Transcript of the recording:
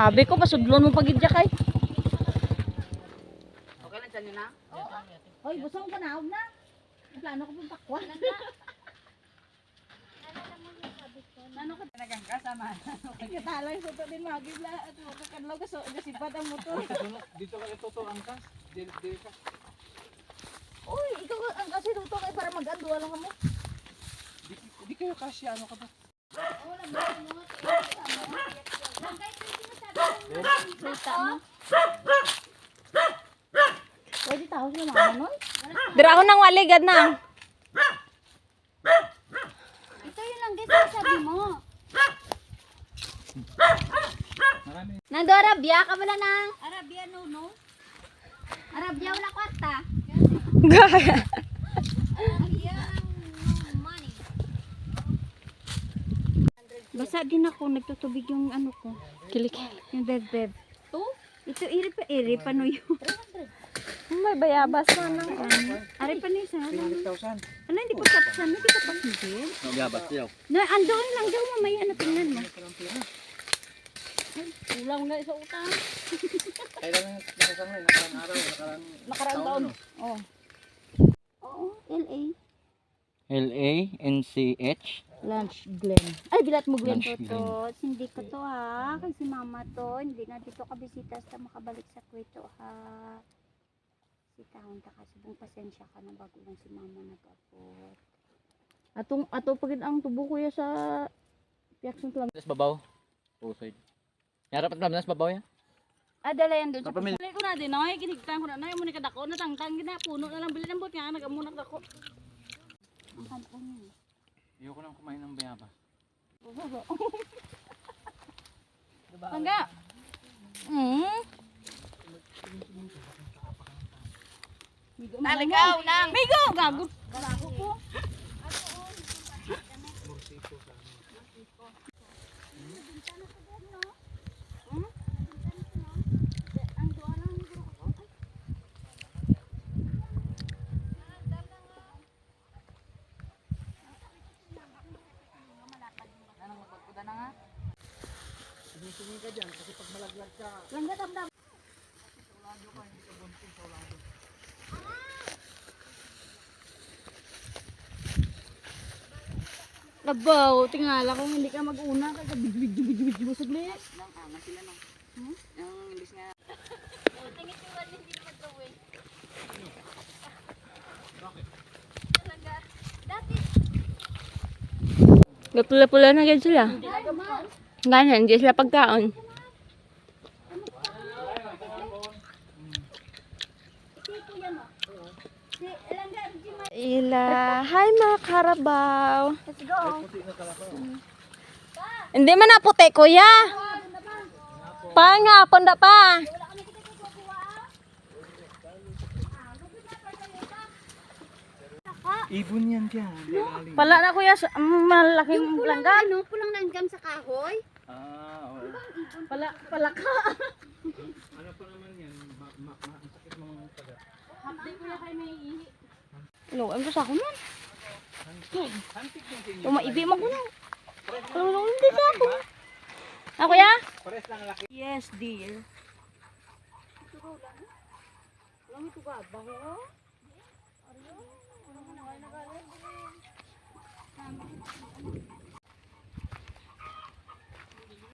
Abi ko pasudlon mo pagidya kay. Okay lang dyan yun na? Oy, busong ka na, na. Plano ko pong pakwan. Ano ka talagang kasama? Katalay sa to din magibla at makakadlaw ka so gasipat ang motor. Dito ka ito ang kas. Dili ka. Uy, ikaw ang kasi dito kay para mag-ando lang mo. Di kayo kasi ano ka ba? Kita mo. Pwede tao sila mga noy. Dira ako nang waligad na. Ito yun lang guys, sabi mo. Marami. Nando Arabia ka wala nang? Arabia no. Arabia wala kwarta. Gaya. Arabia no money. Basa din ako, nagtutubig yung ano ko. Kilikil. Yung beb. Ito iri pa no yun. May bayabas na nang. Ari pa ni sa. 300,000. Ano hindi pa tapsan, hindi ka pa hindi. Gabat siya. Na andoon lang daw mamaya na tingnan mo. Ulang na sa utang. Kailan nakasama rin? Nakarang araw, Nakarang taon. no? Oo, LA. LANCH. Lunch Glen. Ay, bilat mo Glen. Lunch. To, hindi ko to ha. Kasi mama to, hindi na dito ka bisita sa makabalik sa Kuwait ha. Sitahon ka kasi kung pasensya ka na bago lang si mama nag-abot. Ato pagid ang tubo kuya sa Piaxon Club. Nas babaw. Pusod. Yarap at nas babaw ya. Adala yan doon sa Kapamilya. pamilya ko na din. Ay, kinigtan ko na. Ay, muna kadako. Natangtang gina. Puno na lang bili ng bot nga. Nagamunak ako. Ang kampo niya. Ayoko nang kumain ng bayaba. Tangga. Naligaw nang! Migo! Gago. Gago ko. Sumingin ka dyan kasi pag malaglag ka. Langga damdam. Labaw, tingala kung hindi ka mag-una kaya big mo sagli. Nang angas sila no? Yung imbis nga. Gapula-pula na gan sila. Ganyan, hindi sila pagkaon. Hi mga karabaw. Let's go. Hindi man na puti kuya. Pa nga, ponda pa. Ibon yan dyan. Pala na kuya, malaking langga. Ano, pulang langgam sa kahoy? Oo. Pala ka. Ano pa naman yan? Ang sakit mga taga. Hapdi ko na kayo may ihi. Hello, ang gusto ako man. Hantik yung sinyo. Umaibi mo ko na. Hello, hindi sa ako. Ah, kuya? Pares lang laki. Yes, dear. Lang ito ka ba ho?